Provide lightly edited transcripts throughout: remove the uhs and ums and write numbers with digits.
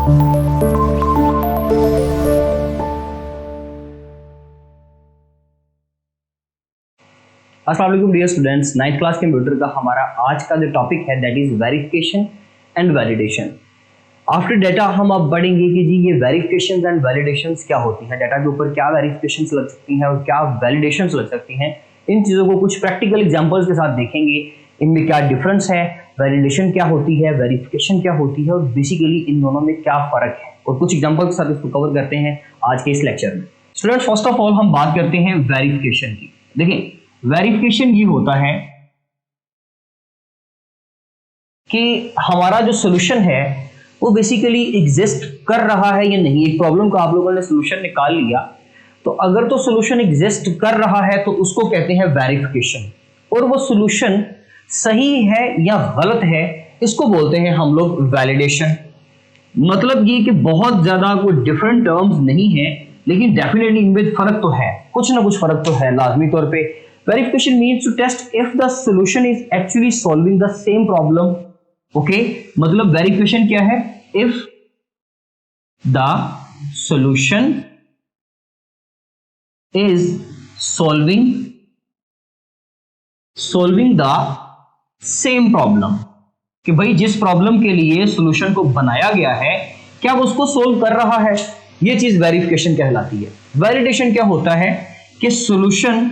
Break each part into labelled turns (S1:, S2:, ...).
S1: अस्सलाम वालेकुम dear students, 9th class computer का हमारा आज का जो टॉपिक है that is verification and validation. After data हम अब बढ़ेंगे कि जी ये वेरिफिकेशंस एंड वैलिडेशंस क्या होती हैं, डेटा के ऊपर क्या वेरिफिकेशंस लग सकती हैं और क्या वैलिडेशंस लग सकती हैं। इन चीज़ों को कुछ प्रैक्टिकल एग्जांपल्स के साथ देखेंगे, इनमें क्या डिफरेंस है, वैलिडेशन क्या होती है, वेरिफिकेशन क्या होती है और बेसिकली इन दोनों में क्या फ़र्क है, और कुछ एग्जाम्पल के साथ इसको कवर करते हैं आज के इस लेक्चर में। स्टूडेंट्स, फर्स्ट ऑफ ऑल हम बात करते हैं वेरिफिकेशन की। देखिए, वेरिफिकेशन ये होता है कि हमारा जो सोल्यूशन है वो बेसिकली एग्जिस्ट कर रहा है या नहीं। एक प्रॉब्लम का आप लोगों ने सोल्यूशन निकाल लिया, तो अगर तो सोल्यूशन एग्जिस्ट कर रहा है तो उसको कहते हैं वेरिफिकेशन, और वो सोल्यूशन सही है या गलत है इसको बोलते हैं हम लोग वैलिडेशन। मतलब ये कि बहुत ज्यादा कोई डिफरेंट टर्म्स नहीं है, लेकिन डेफिनेटली इनमें फर्क तो है, कुछ ना कुछ फर्क तो है लाजमी तौर पे। Verification means to test if the solution is actually solving the same problem. Okay, मतलब verification क्या है? If the solution is solving the same problem, कि भाई जिस प्रॉब्लम के लिए सॉल्यूशन को बनाया गया है क्या वो उसको सोल्व कर रहा है, ये चीज वेरिफिकेशन कहलाती है। वैलिडेशन क्या होता है कि solution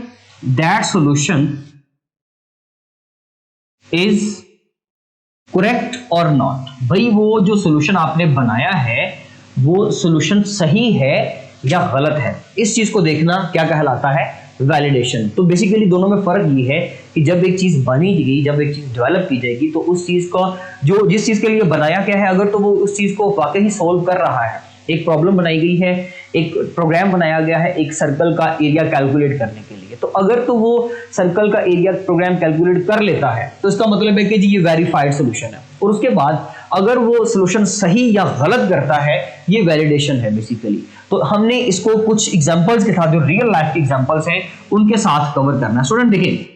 S1: that solution is correct or not, भाई वो जो सॉल्यूशन आपने बनाया है वो सॉल्यूशन सही है या गलत है, इस चीज को देखना क्या कहलाता है, वैलिडेशन। तो बेसिकली दोनों में फर्क ये है कि जब एक चीज बनी गई, जब एक चीज डेवलप की जाएगी तो उस चीज का जो जिस चीज के लिए बनाया गया है, अगर तो वो उस चीज को वाकई सोल्व कर रहा है। एक प्रॉब्लम बनाई गई है, एक प्रोग्राम बनाया गया है एक सर्कल का एरिया कैलकुलेट करने के लिए, तो अगर तो वो सर्कल का एरिया प्रोग्राम कैलकुलेट कर लेता है तो इसका मतलब है कि जी ये वेरीफाइड सॉल्यूशन है। और उसके बाद अगर वो सॉल्यूशन सही या गलत करता है, ये वैलिडेशन है बेसिकली। तो हमने इसको कुछ एग्जांपल्स के साथ, जो रियल लाइफ के एग्जांपल्स हैं उनके साथ कवर करना है। स्टूडेंट देखिए,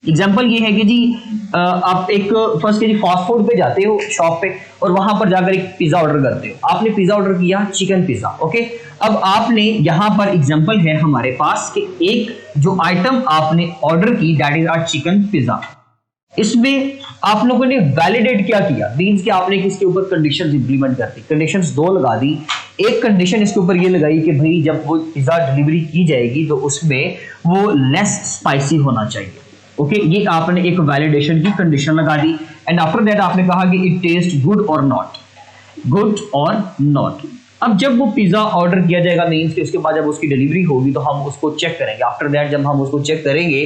S1: एग्जाम्पल ये है कि जी आप एक फर्स्ट के जी फास्ट फूड पे जाते हो शॉप पे, और वहां पर जाकर एक पिज्जा ऑर्डर करते हो। आपने पिज्जा ऑर्डर किया, चिकन पिज्जा। ओके, अब आपने यहाँ पर एग्जाम्पल है हमारे पास कि एक जो आइटम आपने ऑर्डर की that is our chicken pizza, इसमें आप लोगों ने वैलिडेट क्या किया, मींस कि आपने किसके ऊपर कंडीशंस इंप्लीमेंट कर दी। कंडीशंस दो लगा दी। एक कंडीशन इसके ऊपर ये लगाई कि भाई जब वो पिज्जा डिलीवरी की जाएगी तो उसमें वो लेस स्पाइसी होना चाहिए। ओके, ये आपने एक वैलिडेशन की कंडीशन लगा दी। एंड आफ्टर दैट आपने कहा कि इट टेस्ट गुड और नॉट। अब जब वो पिज्जा ऑर्डर किया जाएगा, मींस कि उसके बाद जब उसकी डिलीवरी होगी तो हम उसको चेक करेंगे। आफ्टर दैट जब हम उसको चेक करेंगे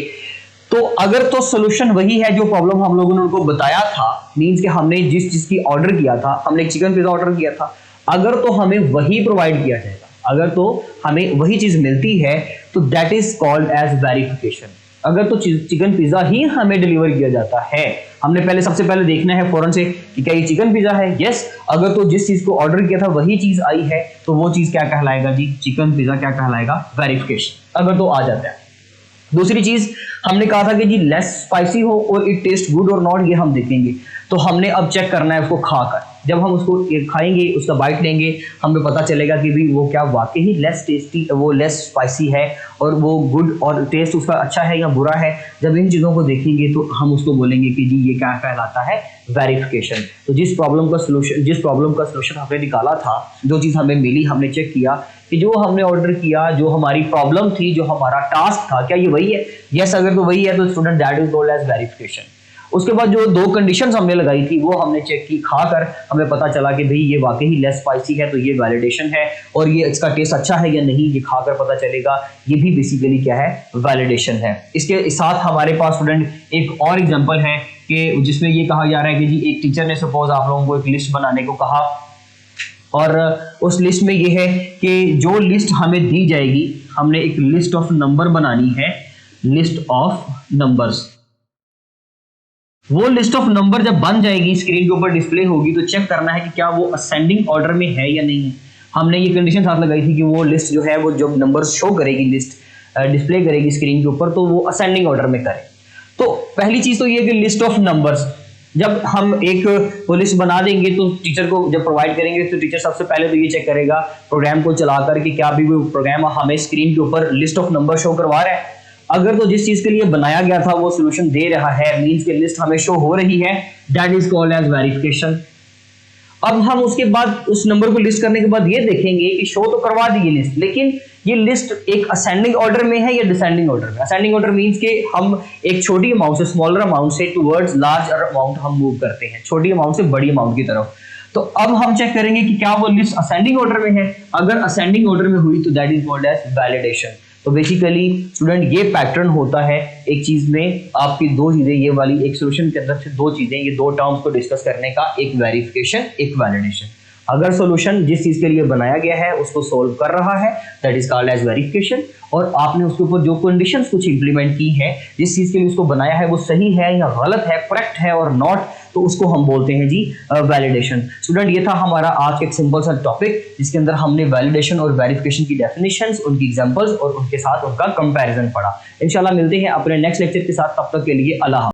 S1: तो अगर तो सोल्यूशन वही है जो प्रॉब्लम हम लोगों ने उनको बताया था, मींस कि हमने जिस चीज की ऑर्डर किया था, हमने एक चिकन पिज्जा ऑर्डर किया था, अगर तो हमें वही प्रोवाइड किया जाएगा, अगर तो हमें वही चीज मिलती है तो that is called as verification. अगर तो चिकन पिज्जा ही हमें डिलीवर किया जाता है, हमने पहले सबसे पहले देखना है फौरन से कि क्या ये चिकन पिज्जा है। यस, अगर तो जिस चीज को ऑर्डर किया था वही चीज आई है तो वो चीज क्या कहलाएगा जी, चिकन पिज्जा क्या कहलाएगा, वेरिफिकेशन, अगर तो आ जाता है। दूसरी चीज हमने कहा था कि जी लेस स्पाइसी हो और इट टेस्ट गुड और नॉट, ये हम देखेंगे। तो हमने अब चेक करना है उसको खाकर, जब हम उसको खाएंगे, उसका बाइट लेंगे, हमें पता चलेगा कि भी वो क्या वाकई ही लेस टेस्टी, वो लेस स्पाइसी है और वो गुड और टेस्ट उसका अच्छा है या बुरा है। जब इन चीज़ों को देखेंगे तो हम उसको बोलेंगे कि जी ये क्या कहलाता है, वेरिफिकेशन। तो जिस प्रॉब्लम का सोल्यूशन हमने निकाला था, जो चीज़ हमें मिली, हमने चेक किया कि जो हमने ऑर्डर किया, जो हमारी प्रॉब्लम थी, जो हमारा टास्क था, क्या ये वही है। यस, अगर तो वही है तो student that is called as verification. उसके बाद जो दो कंडीशंस हमने लगाई थी वो हमने चेक की, खाकर हमें पता चला कि भाई ये वाकई ही लेस स्पाइसी है तो ये वैलिडेशन है, और ये इसका टेस्ट अच्छा है या नहीं ये खाकर पता चलेगा, ये भी बेसिकली क्या है, वैलिडेशन है। इसके साथ हमारे पास स्टूडेंट एक और एग्जांपल है कि जिसमें ये कहा जा रहा है कि जी एक टीचर ने सपोज आप लोगों को एक लिस्ट बनाने को कहा, और उस लिस्ट में ये है कि जो लिस्ट हमें दी जाएगी, हमने एक लिस्ट ऑफ नंबर बनानी है, लिस्ट ऑफ नंबर्स। वो लिस्ट ऑफ नंबर जब बन जाएगी, स्क्रीन के ऊपर डिस्प्ले होगी, तो चेक करना है कि क्या वो असेंडिंग ऑर्डर में है या नहीं है। हमने ये कंडीशन साथ लगाई थी कि वो लिस्ट जो है वो जब नंबर्स शो करेगी, लिस्ट डिस्प्ले करेगी स्क्रीन के ऊपर, तो वो असेंडिंग ऑर्डर में करे। तो पहली चीज तो ये कि लिस्ट ऑफ नंबर्स, जब हम एक पुलिस बना देंगे तो टीचर को जब प्रोवाइड करेंगे तो टीचर सबसे पहले तो ये चेक करेगा प्रोग्राम को चलाकर कि क्या भी वो प्रोग्राम हमें स्क्रीन के ऊपर लिस्ट ऑफ नंबर शो करवा रहा है। अगर तो जिस चीज के लिए बनाया गया था वो सोल्यूशन दे रहा है, मींस की लिस्ट हमें शो हो रही है, that is called as verification. अब हम उसके बाद उस नंबर को लिस्ट करने के बाद ये देखेंगे कि शो तो करवा दी ये लिस्ट, लेकिन ये लिस्ट एक असेंडिंग ऑर्डर में है या डिसेंडिंग ऑर्डर में। असेंडिंग ऑर्डर मींस के हम एक छोटी अमाउंट से स्मॉलर अमाउंट से टुवर्ड्स लार्ज अमाउंट हम मूव करते हैं, छोटी अमाउंट से बड़ी अमाउंट की तरफ। तो अब हम चेक करेंगे कि क्या वो लिस्ट असेंडिंग ऑर्डर में है। अगर असेंडिंग ऑर्डर में हुई तो that is called as validation. तो बेसिकली स्टूडेंट ये पैटर्न होता है एक चीज में, आपकी दो चीजें ये वाली एक सॉल्यूशन के अंदर से दो चीजें, ये दो टर्म्स को डिस्कस करने का, एक वेरिफिकेशन एक वैलिडेशन। अगर सॉल्यूशन जिस चीज के लिए बनाया गया है उसको सोल्व कर रहा है that is called as verification, और आपने उसके ऊपर जो कंडीशंस कुछ इंप्लीमेंट की है, जिस चीज के लिए उसको बनाया है वो सही है या गलत है, करेक्ट है और नॉट, तो उसको हम बोलते हैं जी वैलिडेशन। स्टूडेंट ये था हमारा आज का एक सिंपल सा टॉपिक जिसके अंदर हमने वैलिडेशन और वेरिफिकेशन की डेफिनेशंस, उनकी एग्जांपल्स और उनके साथ उनका कंपैरिजन पढ़ा। इंशाल्लाह मिलते हैं अपने नेक्स्ट लेक्चर के साथ, तब तक के लिए अल्लाह।